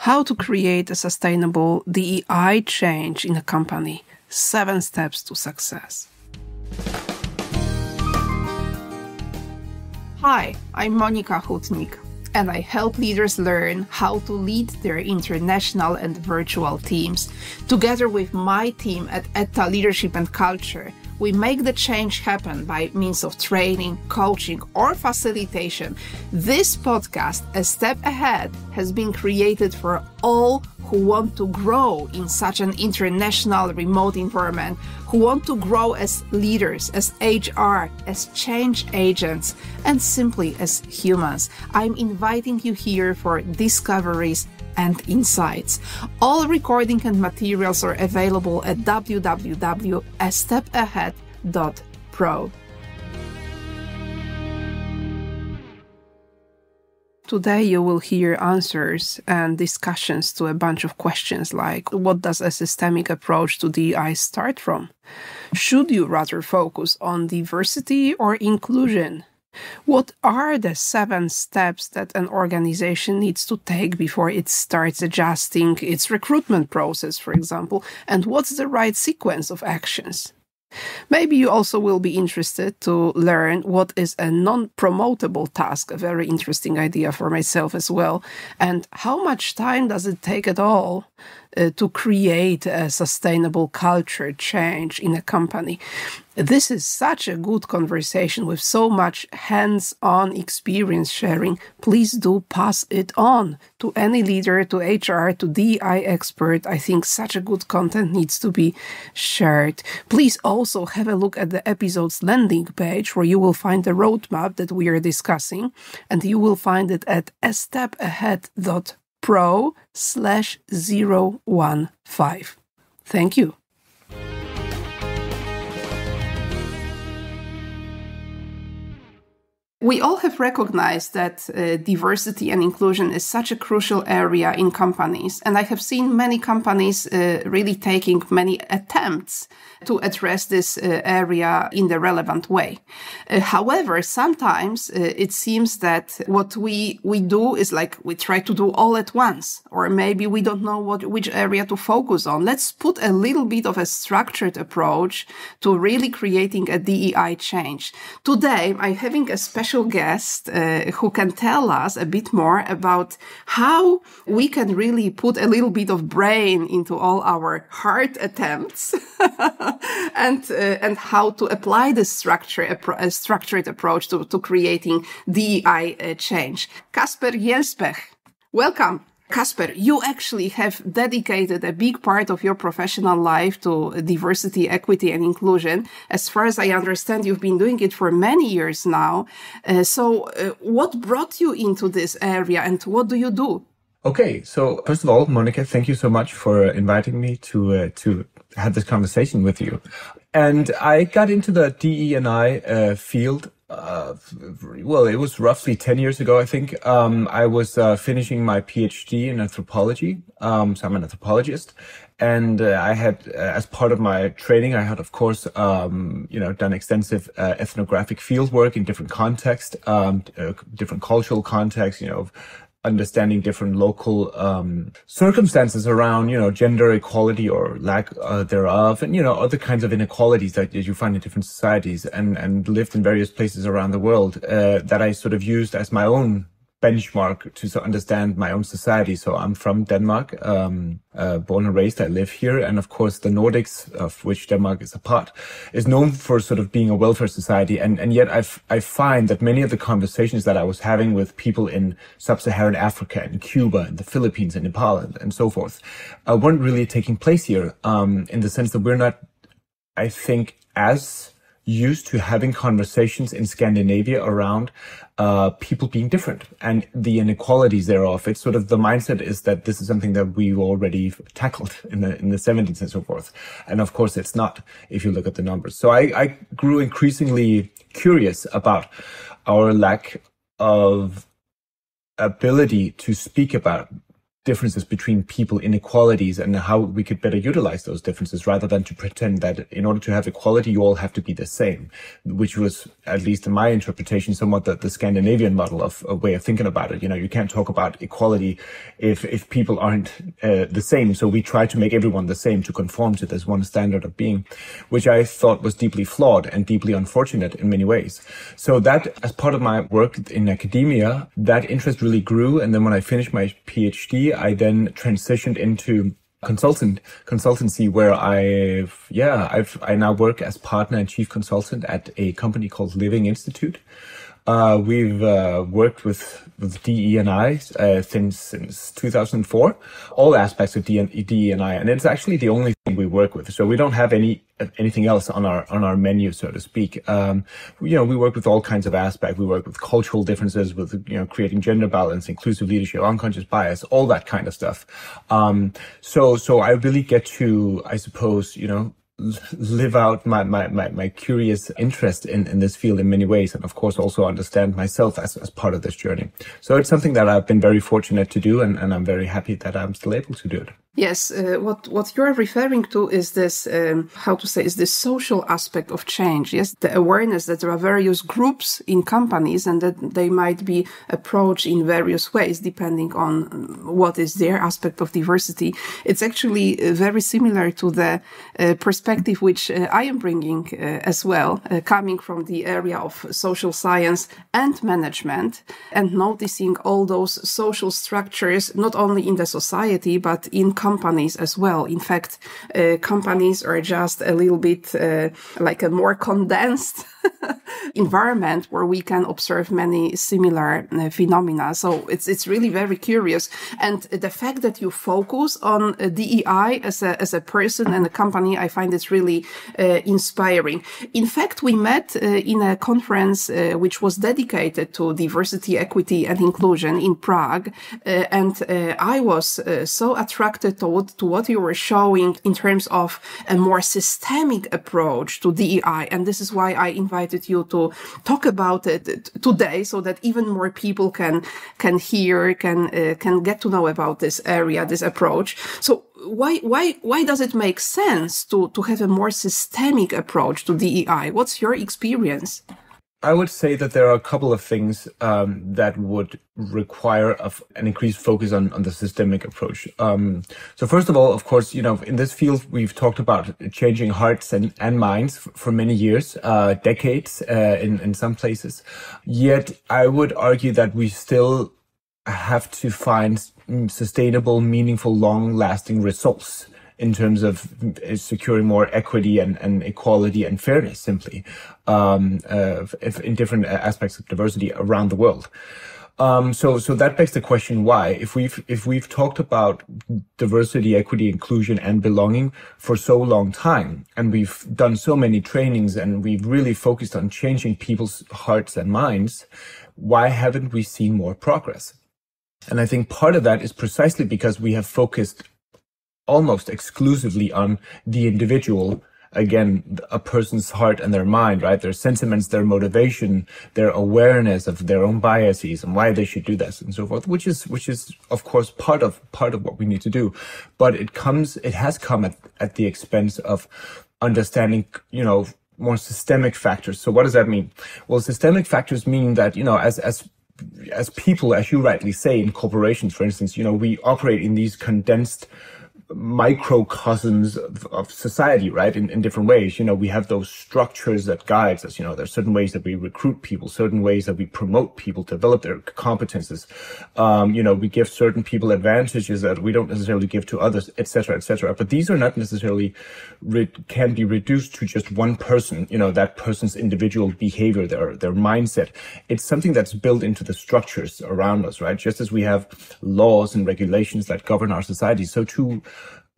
How to create a sustainable DEI change in a company. 7 steps to success. Hi, I'm Monika Hutnik, and I help leaders learn how to lead their international and virtual teams. Together with my team at ETA Leadership and Culture, we make the change happen by means of training, coaching, or facilitation. This podcast, A Step Ahead, has been created for all who want to grow in such an international remote environment, who want to grow as leaders, as HR, as change agents, and simply as humans. I'm inviting you here for discoveries and insights. All recording and materials are available at www.astepahead.pro. Today you will hear answers and discussions to a bunch of questions like, what does a systemic approach to DEI start from? Should you rather focus on diversity or inclusion? What are the 7 steps that an organization needs to take before it starts adjusting its recruitment process, for example? And what's the right sequence of actions? Maybe you also will be interested to learn what is a non-promotable task, a very interesting idea for myself as well, and how much time does it take at all to create a sustainable culture change in a company. This is such a good conversation with so much hands-on experience sharing. Please do pass it on to any leader, to HR, to DEI expert. I think such a good content needs to be shared. Please also have a look at the episode's landing page where you will find the roadmap that we are discussing, and you will find it at astepahead.pro/015. Thank you. We all have recognized that diversity and inclusion is such a crucial area in companies. And I have seen many companies really taking many attempts to address this area in the relevant way. However, sometimes it seems that what we do is like we try to do all at once, or maybe we don't know which area to focus on. Let's put a little bit of a structured approach to really creating a DEI change. Today, I'm having a special guest who can tell us a bit more about how we can really put a little bit of brain into all our hard attempts and how to apply this structured approach to creating DEI change. Kasper Jelsbech, welcome. Kasper, you actually have dedicated a big part of your professional life to diversity, equity, and inclusion. As far as I understand, you've been doing it for many years now. So what brought you into this area and what do you do? Okay, so first of all, Monika, thank you so much for inviting me to have this conversation with you. And I got into the DE&I field it was roughly 10 years ago, I think. I was finishing my PhD in anthropology. So I'm an anthropologist. And I had, as part of my training, I had, of course, done extensive ethnographic field work in different contexts, different cultural contexts, understanding different local circumstances around, gender equality or lack thereof, and, other kinds of inequalities that you find in different societies, and lived in various places around the world that I sort of used as my own benchmark to understand my own society. So I'm from Denmark, born and raised. I live here. And of course, the Nordics, of which Denmark is a part, is known for sort of being a welfare society. And yet I find that many of the conversations that I was having with people in sub-Saharan Africa and Cuba and the Philippines and Nepal and so forth weren't really taking place here, in the sense that we're not, I think, as used to having conversations in Scandinavia around people being different and the inequalities thereof. It's sort of the mindset is that this is something that we've already tackled in the 70s and so forth. And of course, it's not, if you look at the numbers. So I grew increasingly curious about our lack of ability to speak about differences between people, inequalities, and how we could better utilize those differences rather than to pretend that in order to have equality, you all have to be the same, which was, at least in my interpretation, somewhat the Scandinavian model of a way of thinking about it. You can't talk about equality if people aren't the same. So we try to make everyone the same to conform to this one standard of being, which I thought was deeply flawed and deeply unfortunate in many ways. So that, as part of my work in academia, that interest really grew. And then when I finished my PhD, I then transitioned into consultancy, where I now work as partner and chief consultant at a company called Living Institute. We've worked with DE&I since 2004, all aspects of DE&I, and it's actually the only thing we work with. So we don't have anything else on our menu, so to speak. We work with all kinds of aspects. We work with cultural differences, with creating gender balance, inclusive leadership, unconscious bias, all that kind of stuff. So I really get to, I suppose, live out my curious interest in this field in many ways, and of course also understand myself as part of this journey. So it's something that I've been very fortunate to do, and I'm very happy that I'm still able to do it. Yes, what you're referring to is this, is this social aspect of change. Yes, the awareness that there are various groups in companies and that they might be approached in various ways depending on what is their aspect of diversity. It's actually very similar to the perspective which I am bringing as well, coming from the area of social science and management, and noticing all those social structures, not only in the society, but in companies as well. In fact, companies are just a little bit like a more condensed environment where we can observe many similar phenomena. So it's really very curious. And the fact that you focus on DEI as a person and a company, I find it really inspiring. In fact, we met in a conference which was dedicated to diversity, equity, and inclusion in Prague. And I was so attracted to what you were showing in terms of a more systemic approach to DEI. And this is why I invited you to talk about it today, so that even more people can hear, can get to know about this area, this approach. So why does it make sense to have a more systemic approach to DEI? What's your experience? I would say that there are a couple of things that would require an increased focus on the systemic approach. So first of all, of course, in this field, we've talked about changing hearts and minds for many years, decades in some places. Yet I would argue that we still have to find sustainable, meaningful, long-lasting results in terms of securing more equity and equality and fairness, simply, in different aspects of diversity around the world. So that begs the question, why? If we've talked about diversity, equity, inclusion, and belonging for so long time, and we've done so many trainings, and we've really focused on changing people's hearts and minds, why haven't we seen more progress? And I think part of that is precisely because we have focused almost exclusively on the individual, again, a person's heart and their mind, right? Their sentiments, their motivation, their awareness of their own biases and why they should do this and so forth, which is of course part of what we need to do. But it has come at the expense of understanding, more systemic factors. So what does that mean? Well, systemic factors mean that, as people, as you rightly say, in corporations, for instance, we operate in these condensed microcosms of society, right? In different ways. We have those structures that guides us. There's certain ways that we recruit people, certain ways that we promote people, develop their competences. We give certain people advantages that we don't necessarily give to others, et cetera, et cetera. But these are not necessarily can be reduced to just one person, that person's individual behavior, their mindset. It's something that's built into the structures around us, right? Just as we have laws and regulations that govern our society, so too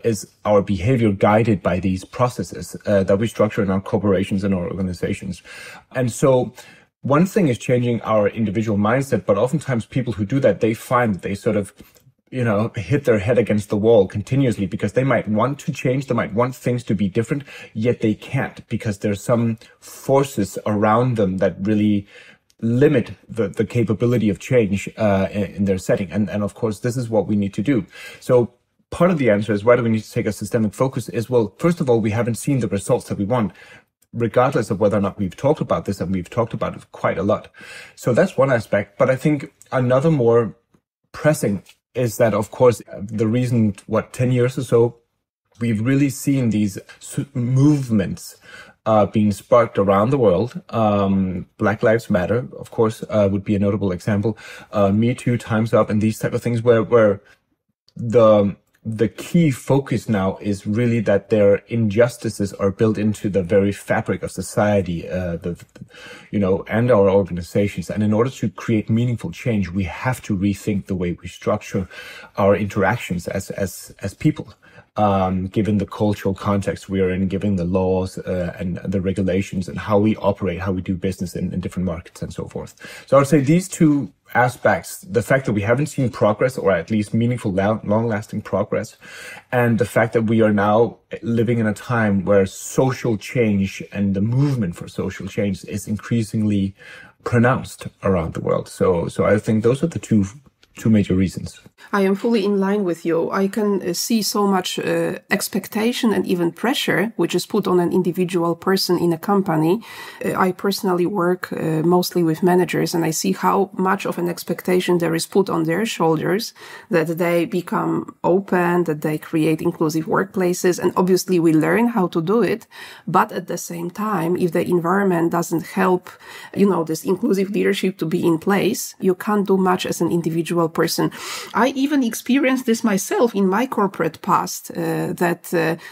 is our behavior guided by these processes that we structure in our corporations and our organizations. And so one thing is changing our individual mindset, but oftentimes people who do that, they find that they sort of, hit their head against the wall continuously because they might want to change, they might want things to be different, yet they can't because there's some forces around them that really limit the capability of change in their setting. And of course, this is what we need to do. So part of the answer is why do we need to take a systemic focus is, well, first of all, we haven't seen the results that we want, regardless of whether or not we've talked about this, and we've talked about it quite a lot. So that's one aspect. But I think another more pressing is that, of course, the reason, 10 years or so, we've really seen these movements being sparked around the world. Black Lives Matter, of course, would be a notable example. Me Too, Time's Up, and these type of things where the key focus now is really that their injustices are built into the very fabric of society, and our organizations. And in order to create meaningful change, we have to rethink the way we structure our interactions as people. Given the cultural context we are in, given the laws and the regulations and how we operate, how we do business in different markets and so forth. So I would say these two aspects, the fact that we haven't seen progress, or at least meaningful, long-lasting progress, and the fact that we are now living in a time where social change and the movement for social change is increasingly pronounced around the world. So I think those are the two major reasons. I am fully in line with you. I can see so much expectation and even pressure, which is put on an individual person in a company. I personally work mostly with managers, and I see how much of an expectation there is put on their shoulders, that they become open, that they create inclusive workplaces. And obviously we learn how to do it. But at the same time, if the environment doesn't help, this inclusive leadership to be in place, you can't do much as an individual person. I even experienced this myself in my corporate past, that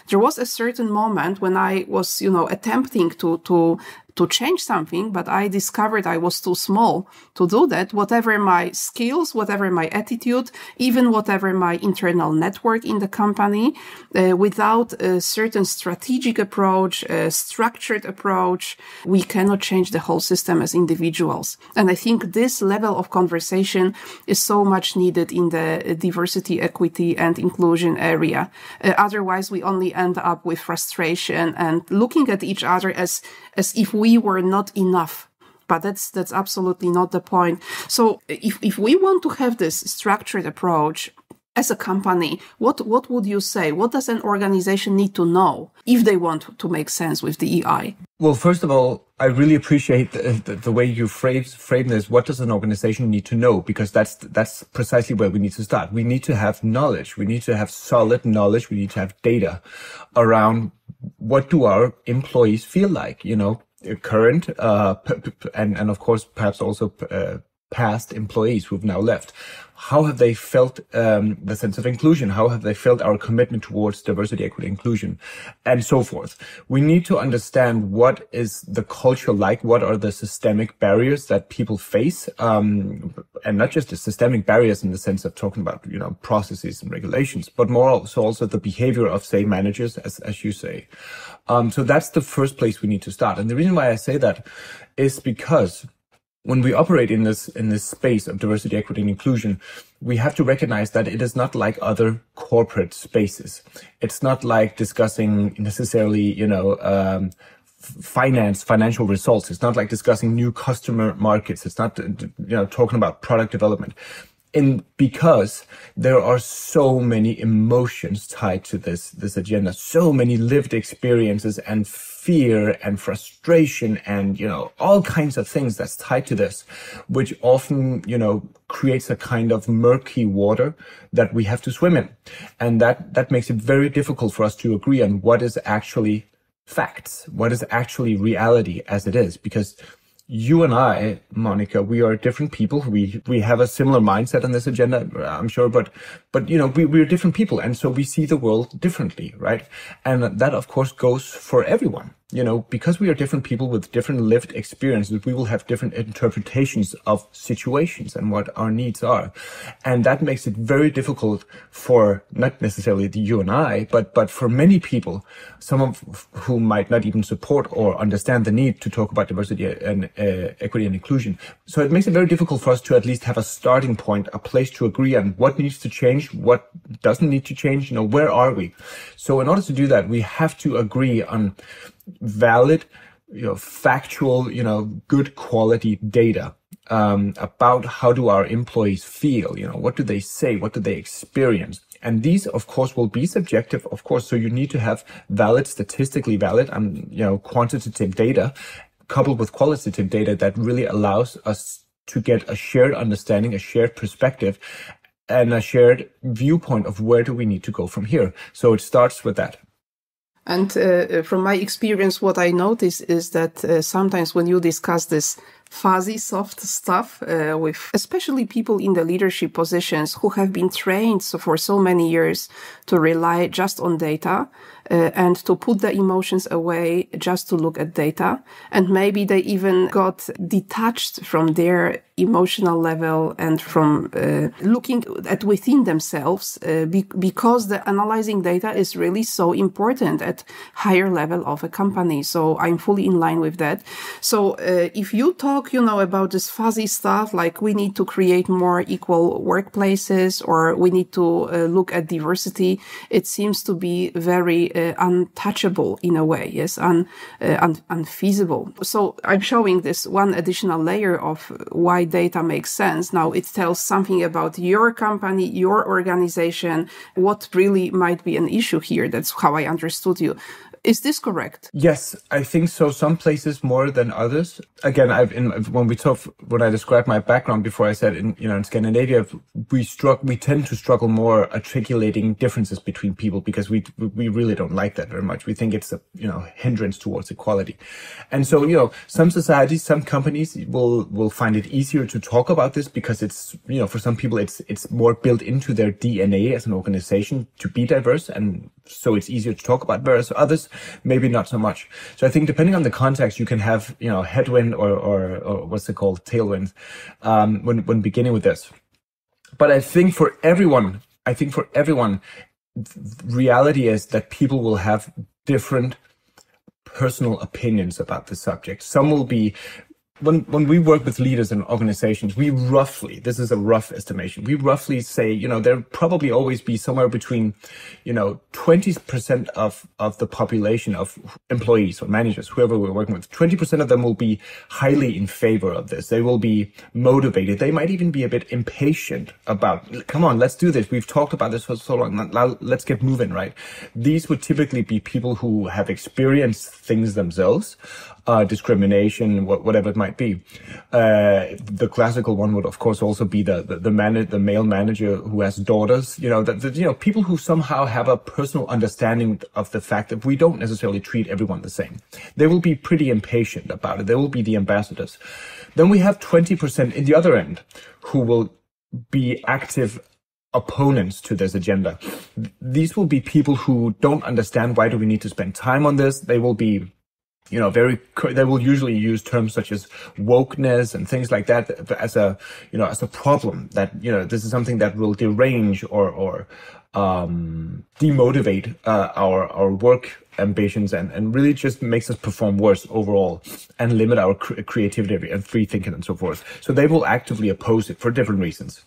there was a certain moment when I was, attempting to change something, but I discovered I was too small to do that. Whatever my skills, whatever my attitude, even whatever my internal network in the company, without a certain strategic approach, a structured approach, we cannot change the whole system as individuals. And I think this level of conversation is so much needed in the diversity, equity, and inclusion area. Otherwise, we only end up with frustration and looking at each other as if we were not enough. But that's absolutely not the point. So if we want to have this structured approach as a company, what would you say? What does an organization need to know if they want to make sense with DEI? Well, first of all, I really appreciate the way you frame this. What does an organization need to know? Because that's precisely where we need to start. We need to have knowledge. We need to have solid knowledge. We need to have data around what do our employees feel like, current, and of course, perhaps also past employees who've now left. How have they felt the sense of inclusion? How have they felt our commitment towards diversity, equity, inclusion, and so forth? We need to understand what is the culture like, what are the systemic barriers that people face, and not just the systemic barriers in the sense of talking about, processes and regulations, but more so also the behavior of, say, managers, as you say. So that's the first place we need to start. And the reason why I say that is because when we operate in this space of diversity, equity, and inclusion, we have to recognize that it is not like other corporate spaces. It's not like discussing necessarily, financial results. It's not like discussing new customer markets. It's not, talking about product development. Because there are so many emotions tied to this agenda, so many lived experiences and fear and frustration and, all kinds of things that's tied to this, which often, creates a kind of murky water that we have to swim in. And that makes it very difficult for us to agree on what is actually facts, what is actually reality as it is, because you and I, Monica, we are different people. We have a similar mindset on this agenda, I'm sure, but we're different people. And so we see the world differently, right? And that, of course, goes for everyone. Because we are different people with different lived experiences, we will have different interpretations of situations and what our needs are. And that makes it very difficult for not necessarily you and I, but for many people, some of whom might not even support or understand the need to talk about diversity and equity and inclusion. So it makes it very difficult for us to at least have a starting point, a place to agree on what needs to change, what doesn't need to change, where are we? So in order to do that, we have to agree on valid, factual, good quality data about how do our employees feel, what do they say, what do they experience. And these, of course, will be subjective, of course. So you need to have valid, statistically valid, quantitative data coupled with qualitative data that really allows us to get a shared understanding, a shared perspective, and a shared viewpoint of where do we need to go from here. So it starts with that. And from my experience, what I notice is that sometimes when you discuss this fuzzy, soft stuff with especially people in the leadership positions who have been trained for so many years to rely just on data and to put the emotions away just to look at data. And maybe they even got detached from their emotional level and from looking at within themselves because the analyzing data is really so important at higher level of a company. So I'm fully in line with that. So if you talk, about this fuzzy stuff, like we need to create more equal workplaces or we need to look at diversity, it seems to be very untouchable in a way, yes, unfeasible. So I'm showing this one additional layer of why data makes sense. Now it tells something about your company, your organization, what really might be an issue here. That's how I understood you. Is this correct? Yes, I think so. Some places more than others. Again, when I described my background before, I said in Scandinavia we tend to struggle more articulating differences between people because we really don't like that very much. We think it's a hindrance towards equality, and so some societies, some companies will find it easier to talk about this because it's for some people it's more built into their DNA as an organization to be diverse, and so it's easier to talk about. Whereas others, maybe not so much. So I think depending on the context, you can have, headwind or what's it called, tailwind, when beginning with this. But I think for everyone, reality is that people will have different personal opinions about the subject. Some will be, when we work with leaders and organizations, this is a rough estimation, we roughly say, there'll probably always be somewhere between, 20% of the population of employees or managers, whoever we're working with, 20% of them will be highly in favor of this. They will be motivated. They might even be a bit impatient about, come on, let's do this. We've talked about this for so long. Now let's get moving, right? These would typically be people who have experienced things themselves, discrimination, whatever it might be. The classical one would, of course, also be the male manager who has daughters. People who somehow have a personal understanding of the fact that we don't necessarily treat everyone the same. They will be pretty impatient about it. They will be the ambassadors. Then we have 20% in the other end who will be active opponents to this agenda. These will be people who don't understand why do we need to spend time on this. They will be they will usually use terms such as wokeness and things like that as a problem that, this is something that will derange or demotivate our work ambitions and really just makes us perform worse overall and limit our creativity and free thinking and so forth. So they will actively oppose it for different reasons.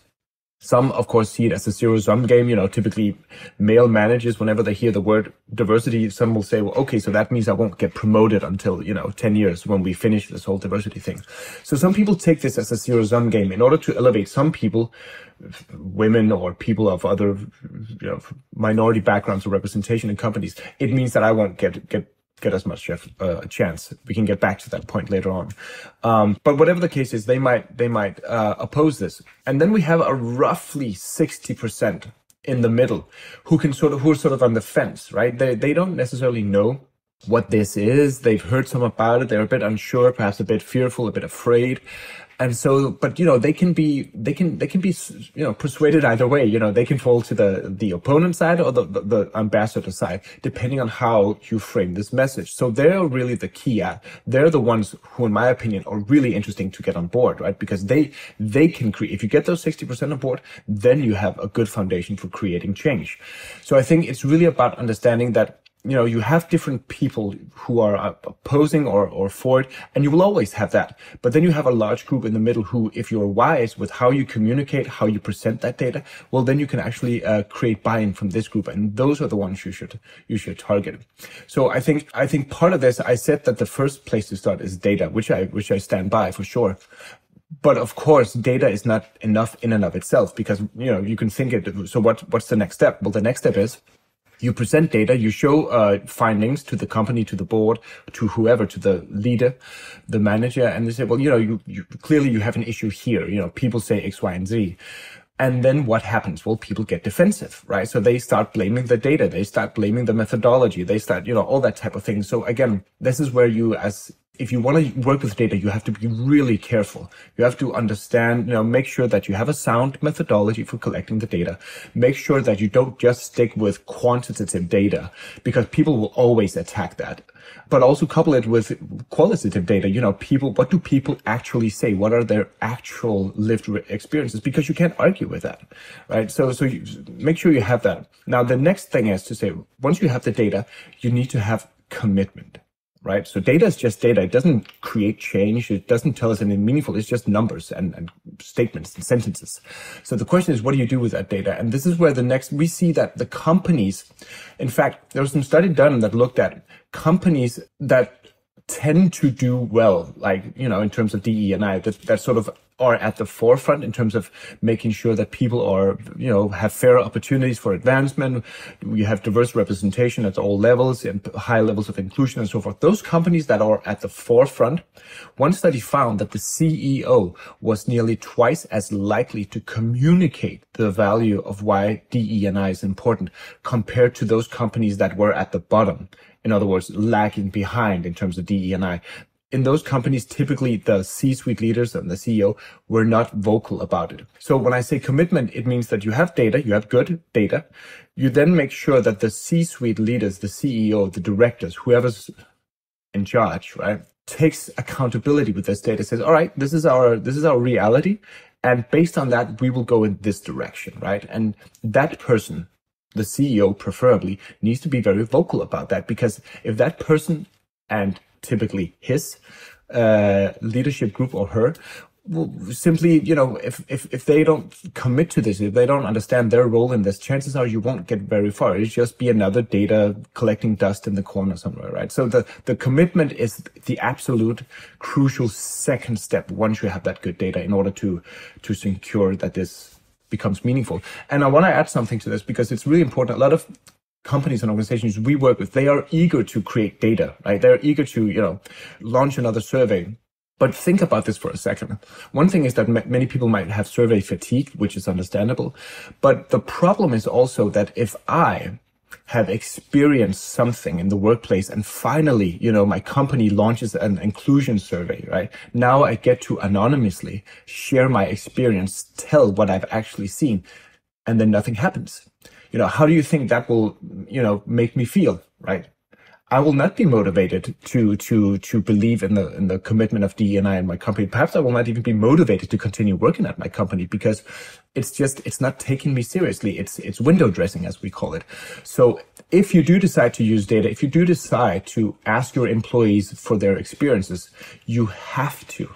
Some, of course, see it as a zero-sum game. Typically male managers, whenever they hear the word diversity, some will say, well, okay, so that means I won't get promoted until, 10 years when we finish this whole diversity thing. So some people take this as a zero-sum game in order to elevate some people, women or people of other, minority backgrounds or representation in companies. It means that I won't get as much chance. We can get back to that point later on. But whatever the case is, they might oppose this. And then we have a roughly 60% in the middle who are sort of on the fence, right? They don't necessarily know what this is. They've heard some about it. They're a bit unsure, perhaps a bit fearful, a bit afraid. And so, but, they can be, persuaded either way. They can fall to the opponent side or the ambassador side, depending on how you frame this message. So they're really the key. They're the ones who, in my opinion, are really interesting to get on board, right? Because they can create, if you get those 60% on board, then you have a good foundation for creating change. So I think it's really about understanding that, you have different people who are opposing or for it, and you will always have that. But then you have a large group in the middle who, if you're wise with how you communicate, how you present that data, well, then you can actually create buy-in from this group, and those are the ones you should target. So I think part of this, I said that the first place to start is data, which I stand by for sure. But of course, data is not enough in and of itself, because, you can think it. So what's the next step? Well, the next step is you present data, you show findings to the company, to the board, to whoever, to the leader, the manager, and they say, well, you clearly you have an issue here. People say X, Y, and Z. And then what happens? Well, people get defensive, right? So they start blaming the data. They start blaming the methodology. They start, all that type of thing. So again, this is where if you want to work with data, you have to be really careful. You have to understand, make sure that you have a sound methodology for collecting the data. Make sure that you don't just stick with quantitative data, because people will always attack that. But also couple it with qualitative data. What do people actually say? What are their actual lived experiences? Because you can't argue with that, right? So you make sure you have that. Now, the next thing is to say, once you have the data, you need to have commitment. Right. So data is just data. It doesn't create change. It doesn't tell us anything meaningful. It's just numbers and statements and sentences. So the question is, what do you do with that data? And this is where we see that the companies, in fact, there was some study done that looked at companies that tend to do well, like, in terms of DE&I, that sort of are at the forefront in terms of making sure that people are, have fair opportunities for advancement. We have diverse representation at all levels and high levels of inclusion and so forth. Those companies that are at the forefront, one study found that the CEO was nearly twice as likely to communicate the value of why DE&I is important compared to those companies that were at the bottom. In other words, lagging behind in terms of DE&I. In those companies, typically the C-suite leaders and the CEO were not vocal about it. So when I say commitment, it means that you have data, you have good data. You then make sure that the C-suite leaders, the CEO, the directors, whoever's in charge, right, takes accountability with this data, says, all right, this is our reality. And based on that, we will go in this direction, right? And that person, the CEO preferably, needs to be very vocal about that, because if that person, and typically his leadership group or her, will simply, if they don't commit to this, if they don't understand their role in this, chances are you won't get very far. It'll just be another data collecting dust in the corner somewhere, right? So the commitment is the absolute crucial second step once you have that good data in order to secure that this becomes meaningful. And I want to add something to this, because it's really important. A lot of companies and organizations we work with, they are eager to create data, right? They're eager to, launch another survey. But think about this for a second. One thing is that many people might have survey fatigue, which is understandable. But the problem is also that if I have experienced something in the workplace and finally, my company launches an inclusion survey, right? Now I get to anonymously share my experience, tell what I've actually seen, and then nothing happens. How do you think that will, make me feel, right? I will not be motivated to believe in the commitment of DE&I in my company. Perhaps I will not even be motivated to continue working at my company, because it's not taking me seriously. It's window dressing, as we call it. So if you do decide to use data, if you do decide to ask your employees for their experiences, you have to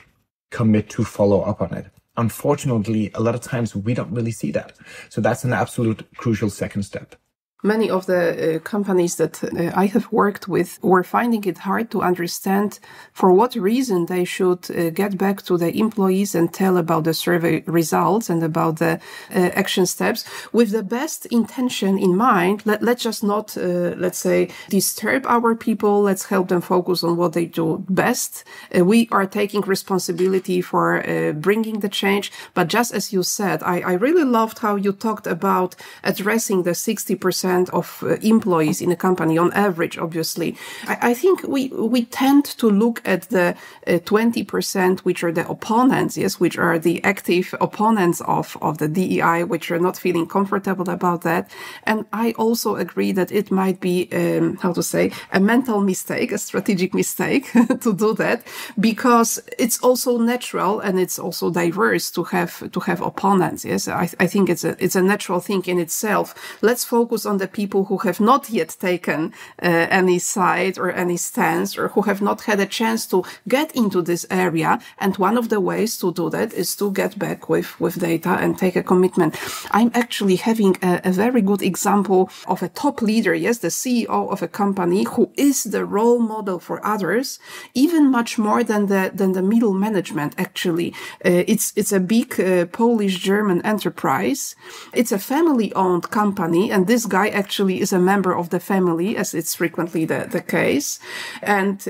commit to follow up on it. Unfortunately, a lot of times we don't really see that. So that's an absolute crucial second step. Many of the companies that I have worked with were finding it hard to understand for what reason they should get back to the employees and tell about the survey results and about the action steps with the best intention in mind. Let's just not, let's say, disturb our people. Let's help them focus on what they do best. We are taking responsibility for bringing the change. But just as you said, I really loved how you talked about addressing the 60% of employees in a company on average, obviously. I think we tend to look at the 20%, which are the opponents, yes, which are the active opponents of the DEI, which are not feeling comfortable about that. And I also agree that it might be, a mental mistake, a strategic mistake to do that, because it's also natural and it's also diverse to have opponents. Yes, I think it's a natural thing in itself. Let's focus on on the people who have not yet taken any side or any stance, or who have not had a chance to get into this area. And one of the ways to do that is to get back with data and take a commitment. I'm actually having a very good example of a top leader, yes, the CEO of a company, who is the role model for others, even much more than the middle management, actually. It's a big Polish-German enterprise. It's a family-owned company, and this guy actually is a member of the family, as it's frequently the case. And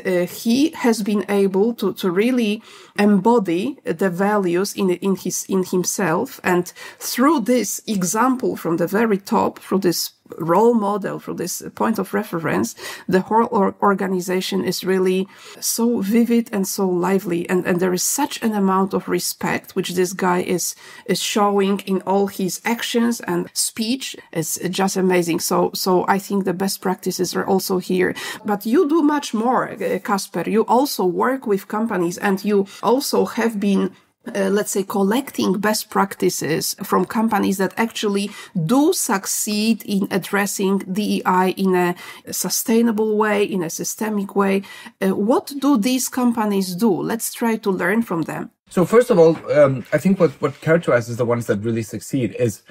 he has been able to really embody the values in himself. And through this example from the very top, through this role model, through this point of reference, the whole organization is really so vivid and so lively. And there is such an amount of respect, which this guy is showing in all his actions and speech. It's just amazing. So I think the best practices are also here. But you do much more, Kasper. You also work with companies, and you also have been let's say, collecting best practices from companies that actually do succeed in addressing DEI in a sustainable way, in a systemic way. What do these companies do? Let's try to learn from them. So first of all, I think what characterizes the ones that really succeed is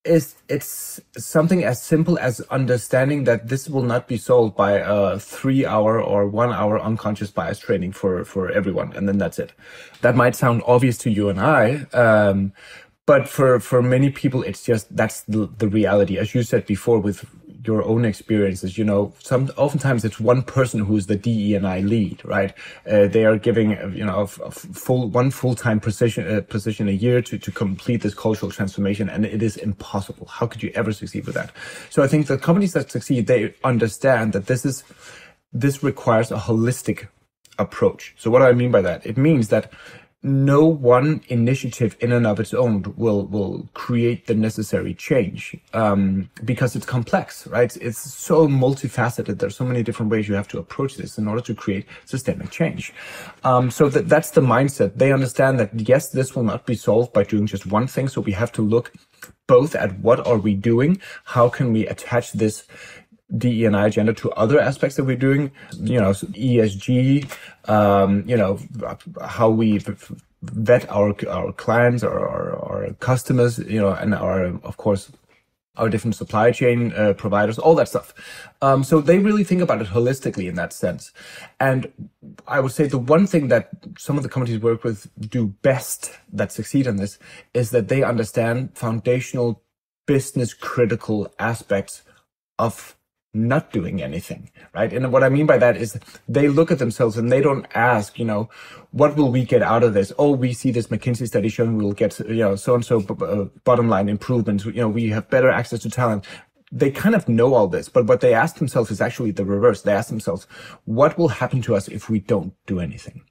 it's something as simple as understanding that this will not be solved by a 3-hour or 1-hour unconscious bias training for everyone, and then that's it. That might sound obvious to you and I, but for many people, it's just that's the reality. As you said before, with your own experiences, oftentimes it's one person who's the DE&I lead, right? They are giving, a full-time position a year to complete this cultural transformation, and it is impossible. How could you ever succeed with that? So I think the companies that succeed, they understand that this requires a holistic approach. So what do I mean by that? It means that no one initiative in and of its own will create the necessary change, because it's complex, right? It's so multifaceted. There's so many different ways you have to approach this in order to create systemic change. So that's the mindset. They understand that, yes, this will not be solved by doing just one thing. So we have to look both at what are we doing? How can we attach this DE&I agenda to other aspects that we're doing, ESG, how we vet our clients, our customers, and of course, our different supply chain providers, all that stuff. So they really think about it holistically in that sense. And I would say the one thing that some of the companies we work with do best that succeed in this is that they understand foundational business critical aspects of not doing anything, right? And what I mean by that is they look at themselves and they don't ask, what will we get out of this? Oh, we see this McKinsey study showing we'll get, so-and-so bottom line improvements. We have better access to talent. They kind of know all this, but what they ask themselves is actually the reverse. They ask themselves, what will happen to us if we don't do anything?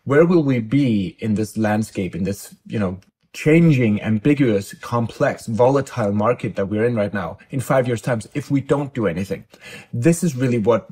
Where will we be in this landscape, in this, changing, ambiguous, complex, volatile market that we're in right now in 5 years' time if we don't do anything? This is really what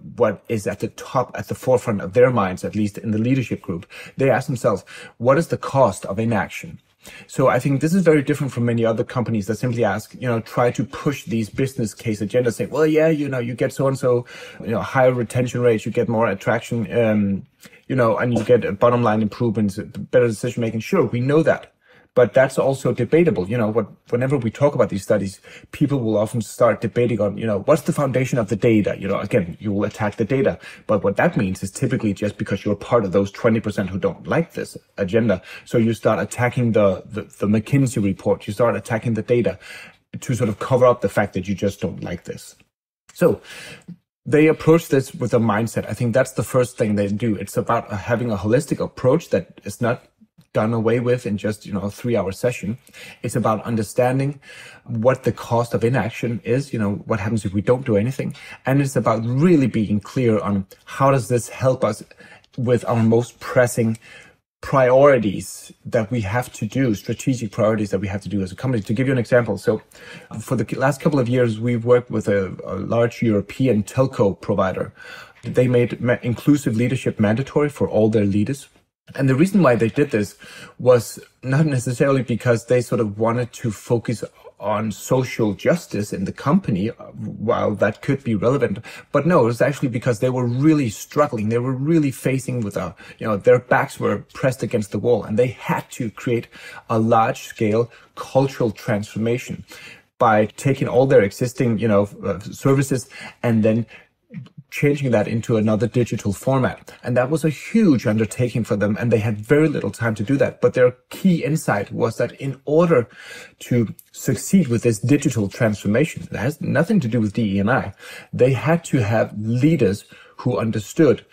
is at the forefront of their minds, at least in the leadership group. They ask themselves, what is the cost of inaction? So I think this is very different from many other companies that simply ask, try to push these business case agendas, say, well, yeah, you get so-and-so, higher retention rates, you get more attraction, and you get bottom line improvements, better decision making. Sure, we know that. But that's also debatable. Whenever we talk about these studies, people will often start debating on, what's the foundation of the data? Again, you will attack the data. But what that means is typically just because you're part of those 20% who don't like this agenda. So you start attacking the McKinsey report. You start attacking the data to sort of cover up the fact that you just don't like this. So they approach this with a mindset. I think that's the first thing they do. It's about having a holistic approach that is not done away with in just, a 3-hour session. It's about understanding what the cost of inaction is, what happens if we don't do anything. And it's about really being clear on how does this help us with our most pressing priorities that we have to do, strategic priorities that we have to do as a company. To give you an example, so for the last couple of years, we've worked with a large European telco provider. They made inclusive leadership mandatory for all their leaders. And the reason why they did this was not necessarily because they sort of wanted to focus on social justice in the company, while that could be relevant. But no, it was actually because they were really struggling. They were really facing with their backs were pressed against the wall, and they had to create a large scale cultural transformation by taking all their existing, services and then changing that into another digital format. And that was a huge undertaking for them, and they had very little time to do that. But their key insight was that in order to succeed with this digital transformation, that has nothing to do with DE&I, they had to have leaders who understood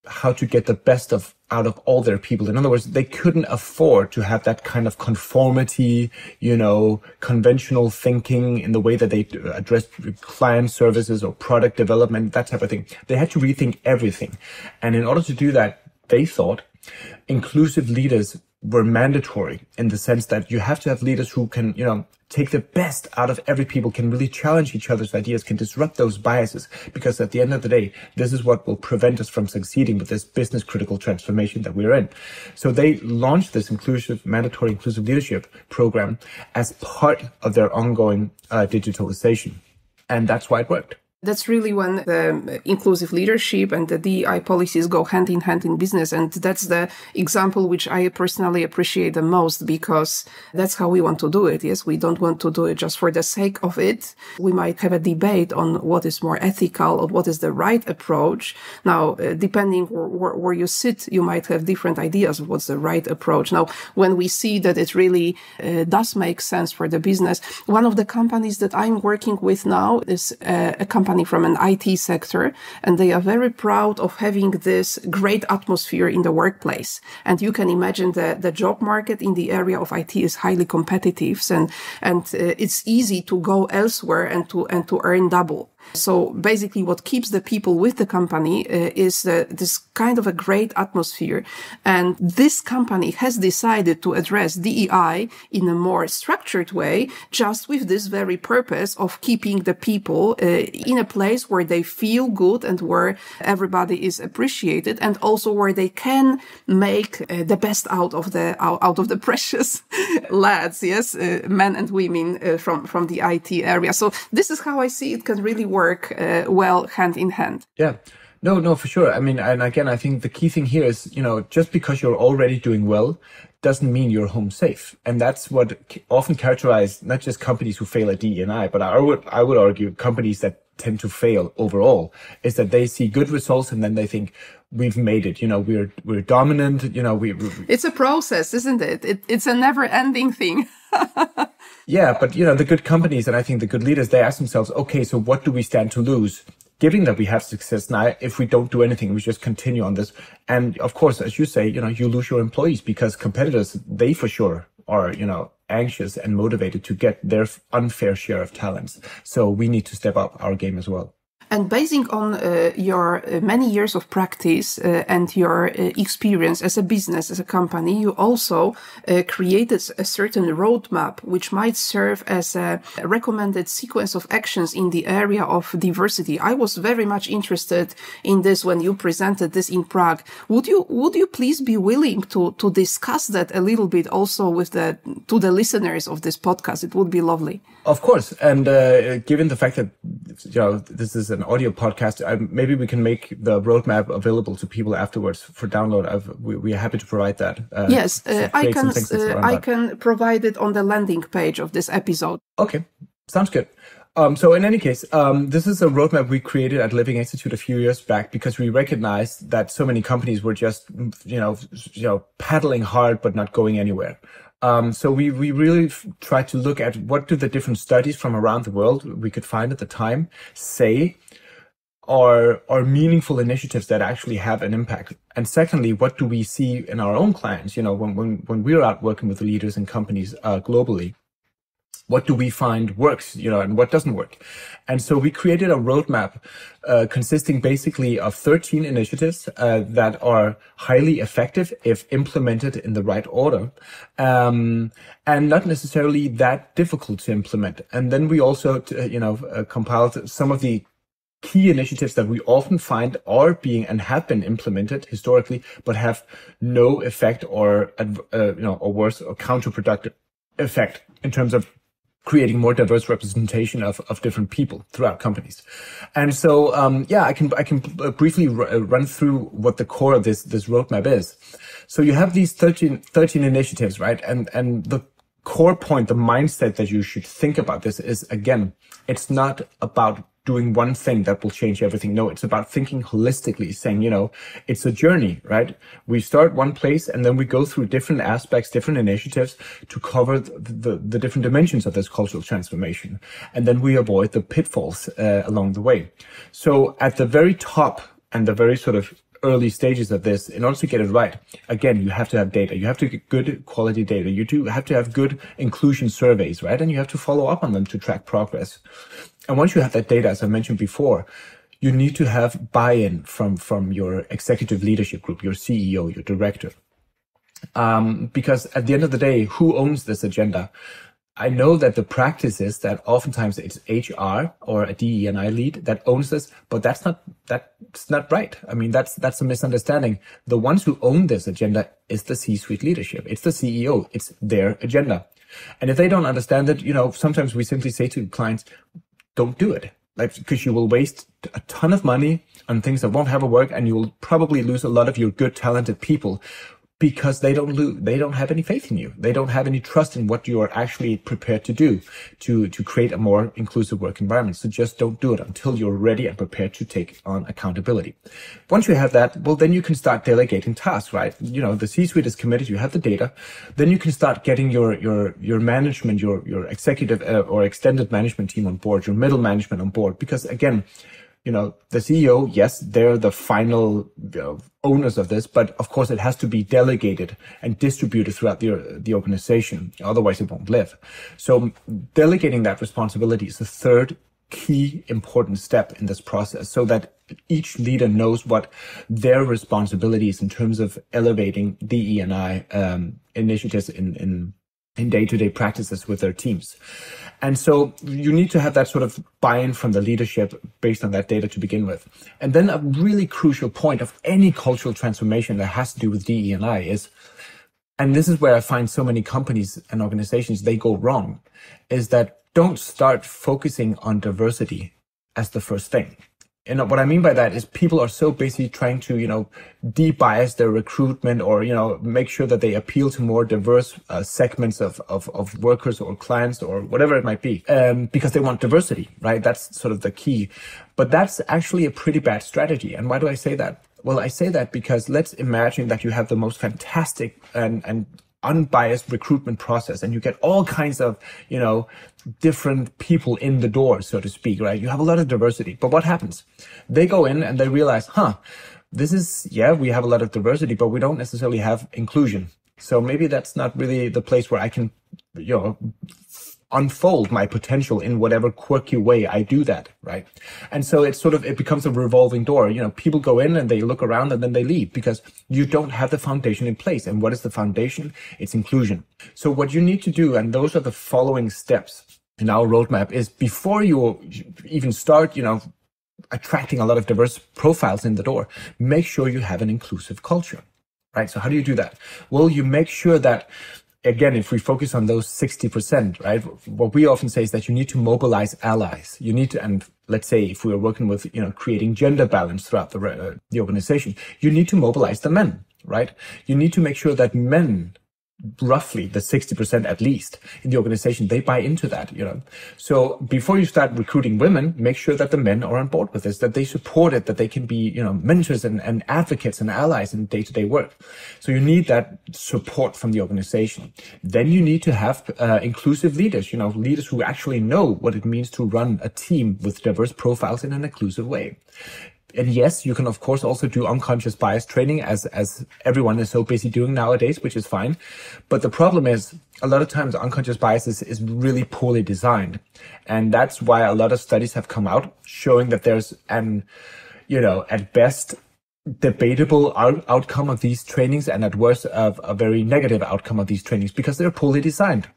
how to get the best out of all their people. In other words, they couldn't afford to have that kind of conformity, conventional thinking in the way that they address client services or product development, that type of thing. They had to rethink everything. And in order to do that, they thought inclusive leaders were mandatory, in the sense that you have to have leaders who can, take the best out of every people, can really challenge each other's ideas, can disrupt those biases. Because at the end of the day, this is what will prevent us from succeeding with this business critical transformation that we're in. So they launched this mandatory inclusive leadership program as part of their ongoing digitalization. And that's why it worked. That's really when the inclusive leadership and the DEI policies go hand in hand in business. And that's the example which I personally appreciate the most, because that's how we want to do it. Yes, we don't want to do it just for the sake of it. We might have a debate on what is more ethical or what is the right approach. Now, depending where you sit, you might have different ideas of what's the right approach. Now, when we see that it really does make sense for the business, one of the companies that I'm working with now is a company from an IT sector, and they are very proud of having this great atmosphere in the workplace. And you can imagine the job market in the area of IT is highly competitive, and it's easy to go elsewhere and to earn double. So basically what keeps the people with the company is this kind of a great atmosphere. And this company has decided to address DEI in a more structured way, just with this very purpose of keeping the people in a place where they feel good and where everybody is appreciated, and also where they can make the best out of the precious lads, yes, men and women from the IT area. So this is how I see it can really work well hand in hand. Yeah. No, for sure. I mean, and again, I think the key thing here is, just because you're already doing well doesn't mean you're home safe. And that's what often characterizes not just companies who fail at DE&I, but I would argue companies that tend to fail overall, is that they see good results and then they think, we've made it, we're dominant, It's a process, isn't it? It's a never ending thing. Yeah, but the good companies, and I think the good leaders, they ask themselves, okay, so what do we stand to lose? Given that we have success now, if we don't do anything, we just continue on this. And of course, as you say, you lose your employees, because competitors, they for sure are, anxious and motivated to get their unfair share of talents. So we need to step up our game as well. And basing on your many years of practice and your experience as a business, as a company, you also created a certain roadmap which might serve as a recommended sequence of actions in the area of diversity. I was very much interested in this when you presented this in Prague. Would you please be willing to discuss that a little bit also with to the listeners of this podcast? It would be lovely. Of course. And given the fact that this is an audio podcast, maybe we can make the roadmap available to people afterwards for download. We are happy to provide that. Yes, I can provide it on the landing page of this episode. Okay, sounds good. So in any case, this is a roadmap we created at Living Institute a few years back, because we recognized that so many companies were just, paddling hard but not going anywhere. So we really tried to look at what do the different studies from around the world we could find at the time say are meaningful initiatives that actually have an impact. And secondly, what do we see in our own clients? When we're out working with leaders and companies globally, what do we find works, and what doesn't work? And so we created a roadmap consisting basically of 13 initiatives that are highly effective if implemented in the right order, and not necessarily that difficult to implement. And then we also, compiled some of the key initiatives that we often find are being and have been implemented historically, but have no effect or worse or counterproductive effect in terms of creating more diverse representation of different people throughout companies. And so, I can briefly run through what the core of this roadmap is. So you have these 13 initiatives, right? And the core point, the mindset that you should think about this is, again, it's not about doing one thing that will change everything. No, it's about thinking holistically, saying, it's a journey, right? We start one place and then we go through different aspects, different initiatives to cover the different dimensions of this cultural transformation. And then we avoid the pitfalls along the way. So at the very top and the very sort of early stages of this, in order to get it right, again, you have to have data. You have to get good quality data. You do have to have good inclusion surveys, right? And you have to follow up on them to track progress. And once you have that data, as I mentioned before, you need to have buy-in from your executive leadership group, your CEO, your director. Because at the end of the day, who owns this agenda? I know that the practice is that oftentimes it's HR or a DE&I lead that owns this, but that's not right. I mean, that's a misunderstanding. The ones who own this agenda is the C-suite leadership. It's the CEO. It's their agenda. And if they don't understand it, sometimes we simply say to clients, don't do it. Because you will waste a ton of money on things that won't have a work, and you will probably lose a lot of your good, talented people because they don't have any faith in you. They don't have any trust in what you are actually prepared to do to create a more inclusive work environment. So just don't do it until you're ready and prepared to take on accountability. Once you have that, well, then you can start delegating tasks, right? The C-suite is committed. You have the data. Then you can start getting your management, your executive or extended management team on board, your middle management on board, because again, the CEO, yes, they're the final owners of this, but of course it has to be delegated and distributed throughout the organization. Otherwise it won't live. So delegating that responsibility is the third key important step in this process, so that each leader knows what their responsibility is in terms of elevating DE&I initiatives in day-to-day practices with their teams. And so you need to have that sort of buy-in from the leadership based on that data to begin with. And then a really crucial point of any cultural transformation that has to do with DE&I is, and this is where I find so many companies and organizations, they go wrong, is that don't start focusing on diversity as the first thing. And what I mean by that is people are so busy trying to, de-bias their recruitment or, make sure that they appeal to more diverse segments of workers or clients or whatever it might be, because they want diversity, right? That's sort of the key. But that's actually a pretty bad strategy. And why do I say that? Well, I say that because let's imagine that you have the most fantastic and unbiased recruitment process, and you get all kinds of, different people in the door, so to speak, right? You have a lot of diversity, but what happens? They go in and they realize, we have a lot of diversity, but we don't necessarily have inclusion. So maybe that's not really the place where I can, unfold my potential in whatever quirky way I do that, right? And so it becomes a revolving door. People go in and they look around and then they leave because you don't have the foundation in place. And what is the foundation? It's inclusion. So what you need to do, and those are the following steps in our roadmap, is before you even start, attracting a lot of diverse profiles in the door, make sure you have an inclusive culture, right? So how do you do that? Well, you make sure that, again, if we focus on those 60%, right, what we often say is that you need to mobilize allies. You need to, and let's say if we are working with, creating gender balance throughout the organization, you need to mobilize the men, right? You need to make sure that men, roughly the 60% at least in the organization, they buy into that, So before you start recruiting women, make sure that the men are on board with this, that they support it, that they can be, mentors and advocates and allies in day-to-day work. So you need that support from the organization. Then you need to have inclusive leaders, leaders who actually know what it means to run a team with diverse profiles in an inclusive way. And yes, you can of course also do unconscious bias training as everyone is so busy doing nowadays, which is fine. But the problem is a lot of times unconscious bias is really poorly designed. And that's why a lot of studies have come out showing that there's at best debatable outcome of these trainings, and at worst a very negative outcome of these trainings because they're poorly designed.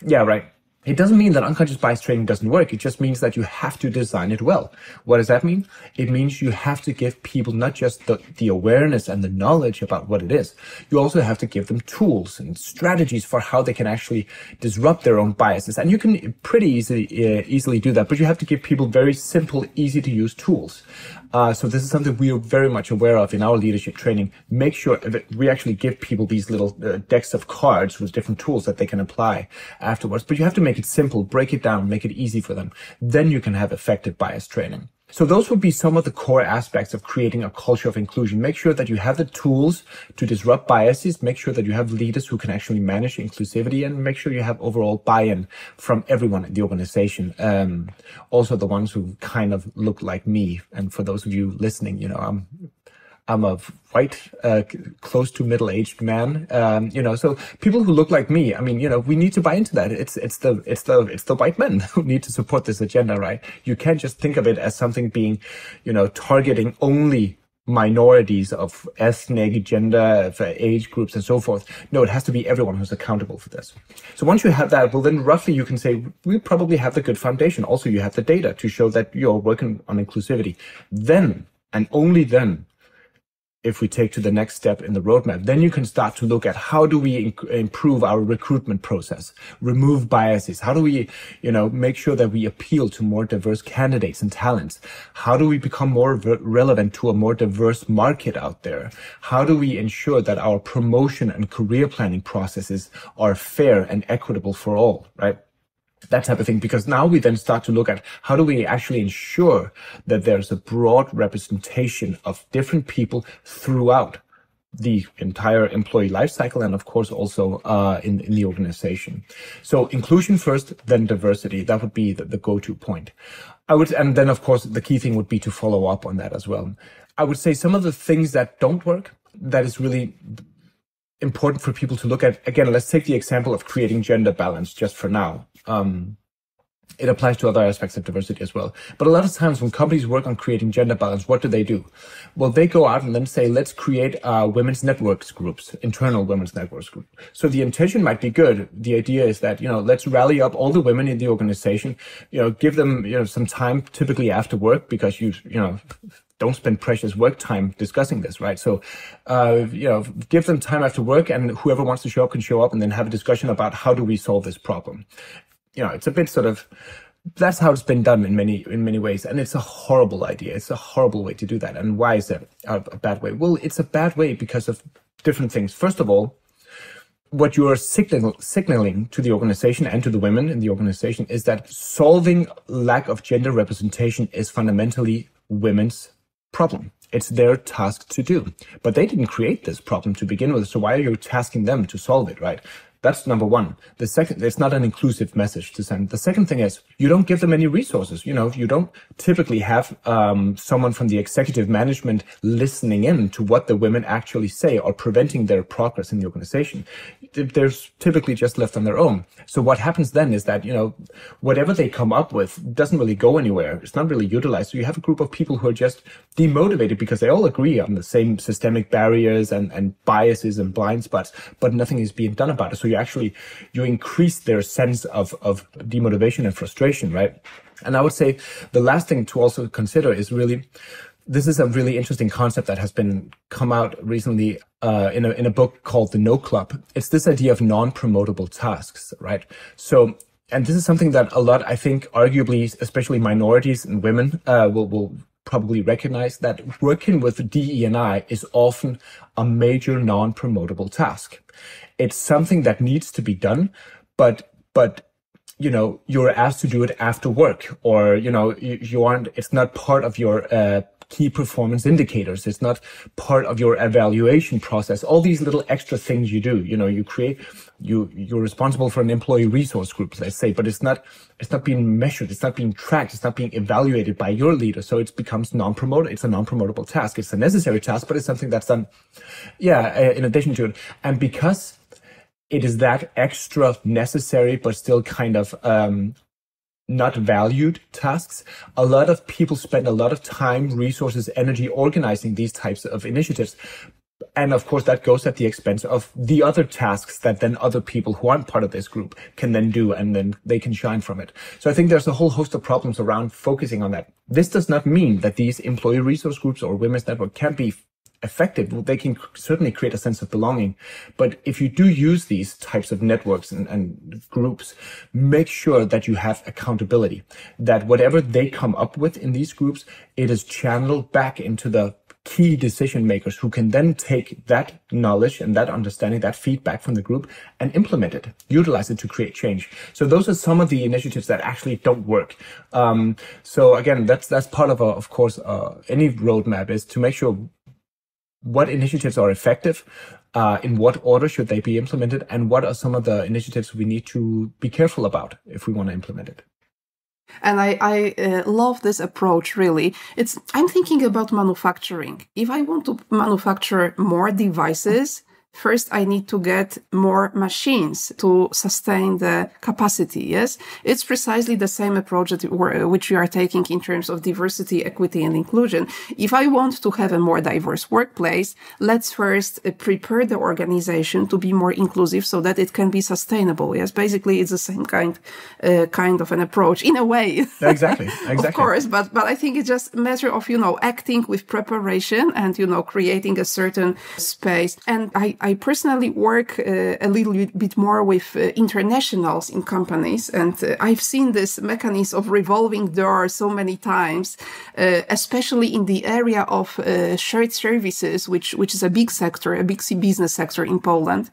Yeah, right. It doesn't mean that unconscious bias training doesn't work. It just means that you have to design it well. What does that mean? It means you have to give people not just the awareness and the knowledge about what it is. You also have to give them tools and strategies for how they can actually disrupt their own biases. And you can pretty easily do that, but you have to give people very simple, easy to use tools. So this is something we are very much aware of in our leadership training. Make sure that we actually give people these little decks of cards with different tools that they can apply afterwards. But you have to make it simple, break it down, make it easy for them. Then you can have effective bias training. So those would be some of the core aspects of creating a culture of inclusion. Make sure that you have the tools to disrupt biases. Make sure that you have leaders who can actually manage inclusivity, and make sure you have overall buy-in from everyone in the organization. Also the ones who kind of look like me. And for those of you listening, you know, I'm a white, close to middle-aged man. So people who look like me, I mean, you know, we need to buy into that. It's the white men who need to support this agenda, right? You can't just think of it as something being, you know, targeting only minorities of ethnic, gender, age groups, and so forth. No, it has to be everyone who's accountable for this. So once you have that, well, then roughly you can say, we probably have the good foundation. Also, you have the data to show that you're working on inclusivity. Then, and only then, if we take to the next step in the roadmap, then you can start to look at how do we improve our recruitment process, remove biases? How do we, you know, make sure that we appeal to more diverse candidates and talents? How do we become more relevant to a more diverse market out there? How do we ensure that our promotion and career planning processes are fair and equitable for all, right? That type of thing, because now we then start to look at how do we actually ensure that there's a broad representation of different people throughout the entire employee life cycle, and of course also in the organization. So inclusion first, then diversity. That would be the go-to point. And then of course the key thing would be to follow up on that as well. I would say some of the things that don't work, that is really important for people to look at. Again, let's take the example of creating gender balance just for now. It applies to other aspects of diversity as well. But a lot of times when companies work on creating gender balance, what do? Well, they go out and then say, let's create women's networks groups, internal women's networks group. So the intention might be good. The idea is that, you know, let's rally up all the women in the organization, you know, give them, you know, some time, typically after work, because you know, don't spend precious work time discussing this, right? So, give them time after work, and whoever wants to show up can show up, and then have a discussion about how do we solve this problem. You know, it's a bit sort of, that's how it's been done in many ways. And it's a horrible idea. It's a horrible way to do that. And why is that a bad way? Well, it's a bad way because of different things. First of all, what you are signaling to the organization and to the women in the organization is that solving lack of gender representation is fundamentally women's problem. It's their task to do. But they didn't create this problem to begin with. So why are you tasking them to solve it, right? That's number one. The second, it's not an inclusive message to send. The second thing is you don't give them any resources. You know, you don't typically have someone from the executive management listening in to what the women actually say or preventing their progress in the organization. They're typically just left on their own. So what happens then is that, you know, whatever they come up with doesn't really go anywhere. It's not really utilized. So you have a group of people who are just demotivated because they all agree on the same systemic barriers and biases and blind spots, but nothing is being done about it. So you increase their sense of demotivation and frustration, right? And I would say the last thing to also consider is really, this is a really interesting concept that has been come out recently in a book called The No Club. It's this idea of non-promotable tasks, right? So, and this is something that a lot, I think, arguably, especially minorities and women will probably recognize, that working with DE&I is often a major non-promotable task. It's something that needs to be done, but you know, you're asked to do it after work, or you know, you aren't. It's not part of your key performance indicators. It's not part of your evaluation process. All these little extra things you do. You know, you're responsible for an employee resource group, let's say, but it's not being measured. It's not being tracked. It's not being evaluated by your leader. So it becomes non-promoted. It's a non-promotable task. It's a necessary task, but it's something that's done, in addition to it. And because it is that extra necessary, but still kind of not valued tasks, a lot of people spend a lot of time, resources, energy organizing these types of initiatives And of course, that goes at the expense of the other tasks that then other people who aren't part of this group can then do, and then they can shine from it. So I think there's a whole host of problems around focusing on that. This does not mean that these employee resource groups or women's network can't be effective. They can certainly create a sense of belonging. But if you do use these types of networks and groups, make sure that you have accountability, that whatever they come up with in these groups, it is channeled back into the key decision makers who can then take that knowledge and that understanding, that feedback from the group, and implement it, utilize it to create change. So those are some of the initiatives that actually don't work. So again, that's part of course, any roadmap is to make sure what initiatives are effective, in what order should they be implemented, and what are some of the initiatives we need to be careful about if we want to implement it. And I love this approach, really. I'm thinking about manufacturing. If I want to manufacture more devices, first, I need to get more machines to sustain the capacity, yes? It's precisely the same approach which we are taking in terms of diversity, equity, and inclusion. If I want to have a more diverse workplace, let's first prepare the organization to be more inclusive so that it can be sustainable, yes? Basically, it's the same kind of an approach, in a way. Exactly. Of course, but I think it's just a matter of, acting with preparation and, creating a certain space. And I personally work a little bit more with internationals in companies, and I've seen this mechanism of revolving door so many times, especially in the area of shared services, which is a big sector, a big business sector in Poland.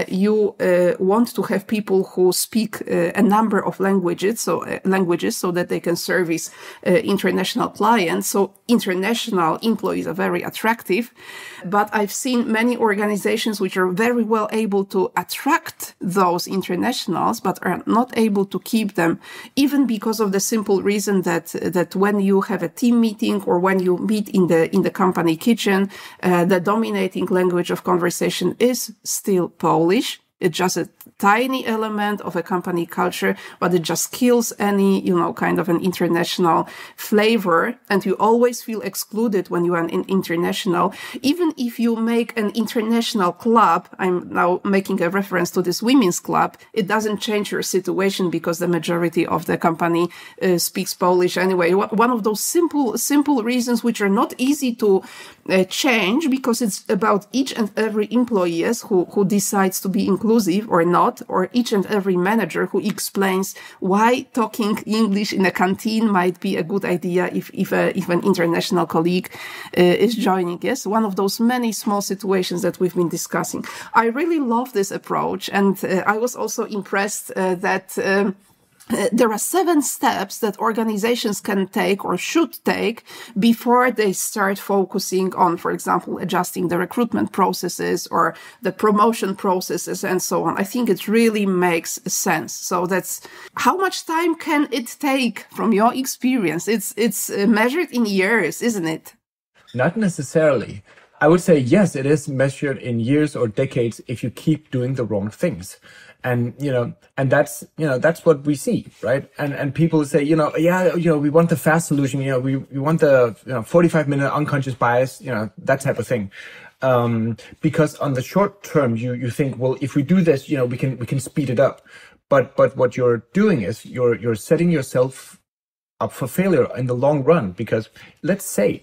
You want to have people who speak a number of languages so that they can service international clients. So international employees are very attractive, but I've seen many organizations which are very well able to attract those internationals, but are not able to keep them, even because of the simple reason that when you have a team meeting or when you meet in the company kitchen, the dominating language of conversation is still Polish. It's just a tiny element of a company culture, but it just kills any, kind of an international flavor. And you always feel excluded when you are an international. Even if you make an international club, I'm now making a reference to this women's club, it doesn't change your situation because the majority of the company speaks Polish anyway. One of those simple reasons which are not easy to change, because it's about each and every employee who decides to be inclusive or not, or each and every manager who explains why talking English in a canteen might be a good idea if an international colleague is joining. Yes, one of those many small situations that we've been discussing. I really love this approach, and I was also impressed that there are 7 steps that organizations can take or should take before they start focusing on, for example, adjusting the recruitment processes or the promotion processes and so on. I think it really makes sense. So that's how much time can it take from your experience? It's measured in years, isn't it? Not necessarily. I would say, yes, it is measured in years or decades if you keep doing the wrong things. And, and that's what we see, right? And people say, we want the fast solution, we want the, 45-minute unconscious bias, that type of thing. Because on the short term, you think, well, if we do this, we can speed it up. But what you're doing is you're setting yourself up for failure in the long run, because let's say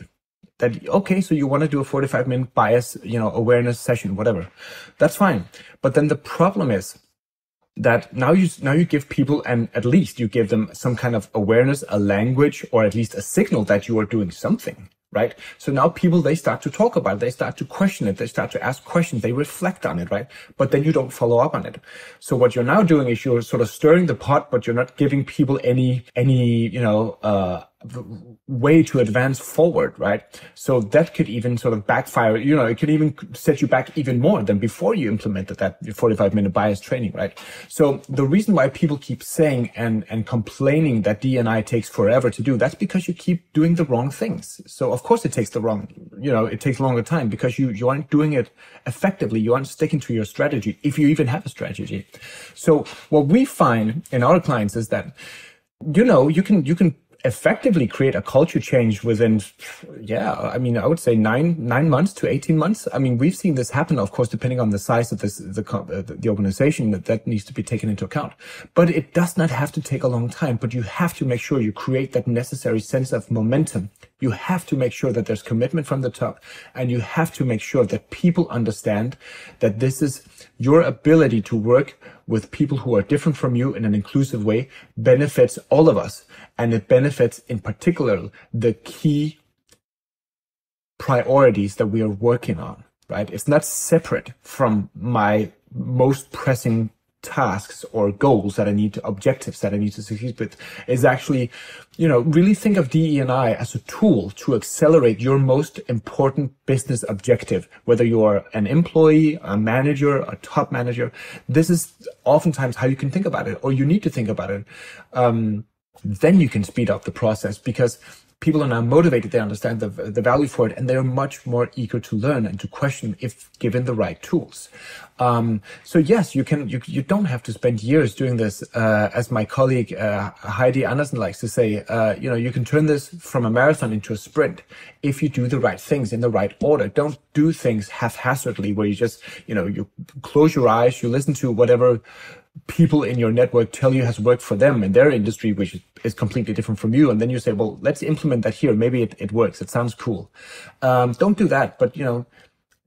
that, okay, so you want to do a 45-minute bias, awareness session, whatever. That's fine. But then the problem is that now you give people, and at least you give them some kind of awareness, a language, or at least a signal that you are doing something, right? So now people, they start to talk about it, they start to question it, they start to ask questions, they reflect on it, right? But then you don't follow up on it. So what you're now doing is you're sort of stirring the pot, but you're not giving people any way to advance forward, right? So that could even sort of backfire, it could even set you back even more than before you implemented that 45-minute bias training, right? So the reason why people keep saying and complaining that D&I takes forever to do, that's because you keep doing the wrong things. So of course it takes it takes longer time because you aren't doing it effectively. You aren't sticking to your strategy, if you even have a strategy. So what we find in our clients is that, you can effectively create a culture change within, I would say 9 months to 18 months. I mean, we've seen this happen, of course, depending on the size of the organization that needs to be taken into account. But it does not have to take a long time, but you have to make sure you create that necessary sense of momentum. You have to make sure that there's commitment from the top, and you have to make sure that people understand that this is your ability to work with people who are different from you in an inclusive way benefits all of us. And it benefits in particular the key priorities that we are working on, right? It's not separate from my most pressing tasks or goals objectives that I need to succeed with. Is actually, really think of DE&I as a tool to accelerate your most important business objective, whether you're an employee, a manager, a top manager. This is oftentimes how you can think about it, or you need to think about it. Then you can speed up the process because people are now motivated. They understand the value for it, and they're much more eager to learn and to question if given the right tools. So yes, you don't have to spend years doing this. As my colleague Heidi Andersen likes to say, you can turn this from a marathon into a sprint if you do the right things in the right order. Don't do things haphazardly where you just, you close your eyes, you listen to whatever people in your network tell you has worked for them in their industry, which is completely different from you. And then you say, well, let's implement that here. Maybe it works. It sounds cool. Don't do that. But,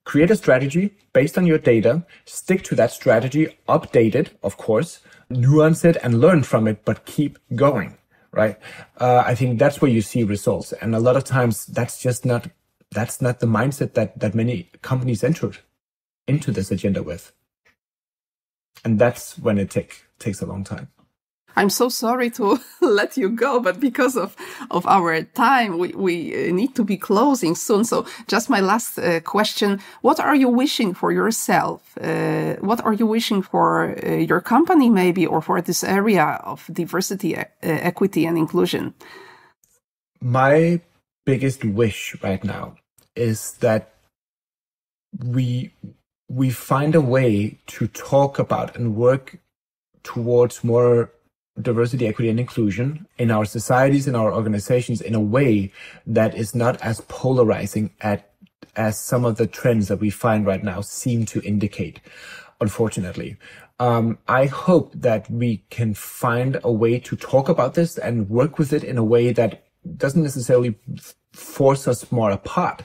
create a strategy based on your data, stick to that strategy, update it, of course, nuance it and learn from it, but keep going, right? I think that's where you see results. And a lot of times that's not the mindset that many companies entered into this agenda with. And that's when it takes a long time. I'm so sorry to let you go, but because of our time, we need to be closing soon. So just my last question. What are you wishing for yourself? What are you wishing for your company maybe, or for this area of diversity, equity and inclusion? My biggest wish right now is that we find a way to talk about and work towards more diversity, equity, and inclusion in our societies, in our organizations, in a way that is not as polarizing as some of the trends that we find right now seem to indicate, unfortunately. I hope that we can find a way to talk about this and work with it in a way that doesn't necessarily force us more apart,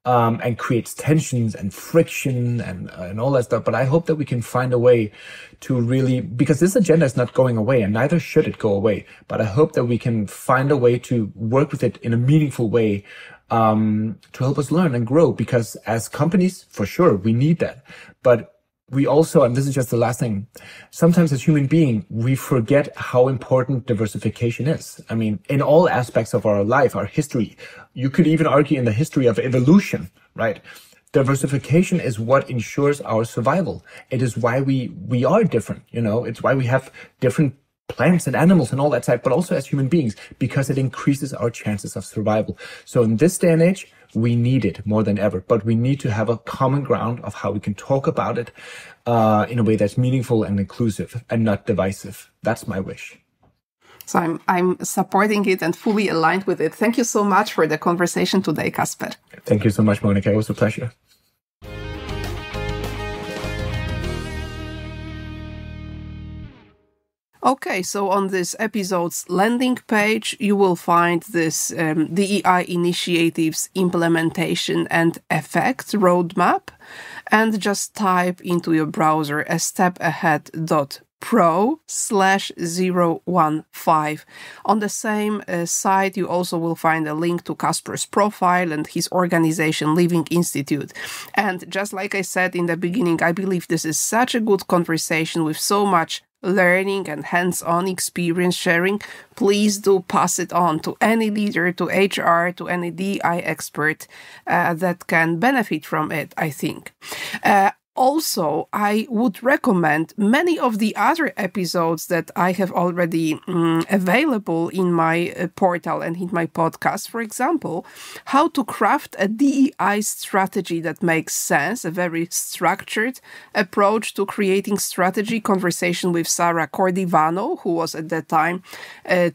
and creates tensions and friction and all that stuff. But I hope that we can find a way to really, because this agenda is not going away and neither should it go away. But I hope that we can find a way to work with it in a meaningful way, to help us learn and grow, because as companies, for sure, we need that. But we also, and this is just the last thing, sometimes as human beings, we forget how important diversification is. I mean, in all aspects of our life, our history, you could even argue in the history of evolution, right? Diversification is what ensures our survival. It is why we are different, it's why we have different plants and animals and all that type, but also as human beings, because it increases our chances of survival. So in this day and age, we need it more than ever, but we need to have a common ground of how we can talk about it in a way that's meaningful and inclusive and not divisive. That's my wish. So I'm supporting it and fully aligned with it. Thank you so much for the conversation today, Kasper. Thank you so much, Monica. It was a pleasure. Okay, so on this episode's landing page, you will find this DEI initiatives implementation and effects roadmap, and just type into your browser astepahead.pro/015. On the same site, you also will find a link to Kasper's profile and his organization Living Institute. And just like I said in the beginning, I believe this is such a good conversation with so much learning and hands-on experience sharing. Please do pass it on to any leader, to HR, to any DEI expert that can benefit from it, I think. Also, I would recommend many of the other episodes that I have already available in my portal and in my podcast. For example, how to craft a DEI strategy that makes sense, a very structured approach to creating strategy, conversation with Sarah Cordivano, who was at that time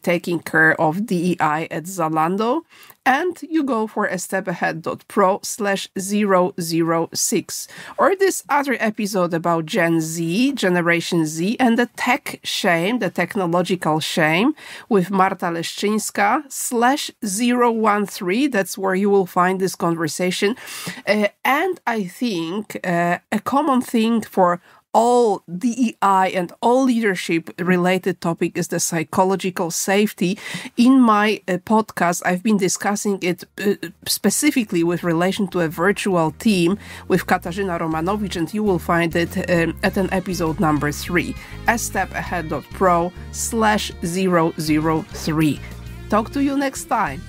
taking care of DEI at Zalando. And you go for astepahead.pro/006. Or this other episode about Gen Z, Generation Z, and the tech shame, the technological shame, with Marta Leszczyńska /013. That's where you will find this conversation. And I think a common thing for all DEI and all leadership-related topic is the psychological safety. In my podcast, I've been discussing it specifically with relation to a virtual team with Katarzyna Romanowicz, and you will find it at an episode number 3, astepahead.pro/003. Talk to you next time.